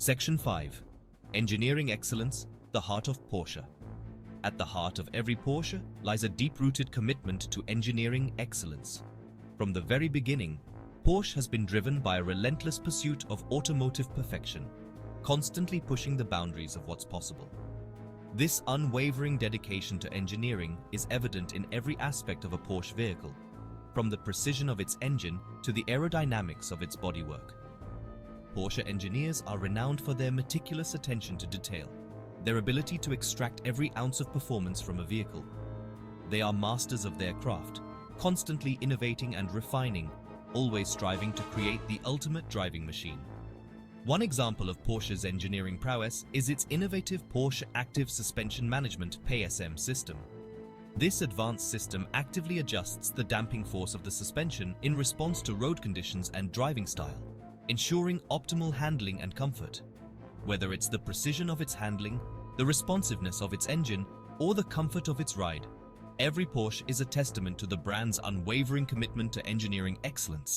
Section 5. Engineering Excellence, the Heart of Porsche. At the heart of every Porsche lies a deep-rooted commitment to engineering excellence. From the very beginning, Porsche has been driven by a relentless pursuit of automotive perfection, constantly pushing the boundaries of what's possible. This unwavering dedication to engineering is evident in every aspect of a Porsche vehicle, from the precision of its engine to the aerodynamics of its bodywork. Porsche engineers are renowned for their meticulous attention to detail, their ability to extract every ounce of performance from a vehicle. They are masters of their craft, constantly innovating and refining, always striving to create the ultimate driving machine. One example of Porsche's engineering prowess is its innovative Porsche Active Suspension Management (PSM) system. This advanced system actively adjusts the damping force of the suspension in response to road conditions and driving style, ensuring optimal handling and comfort. Whether it's the precision of its handling, the responsiveness of its engine, or the comfort of its ride, every Porsche is a testament to the brand's unwavering commitment to engineering excellence.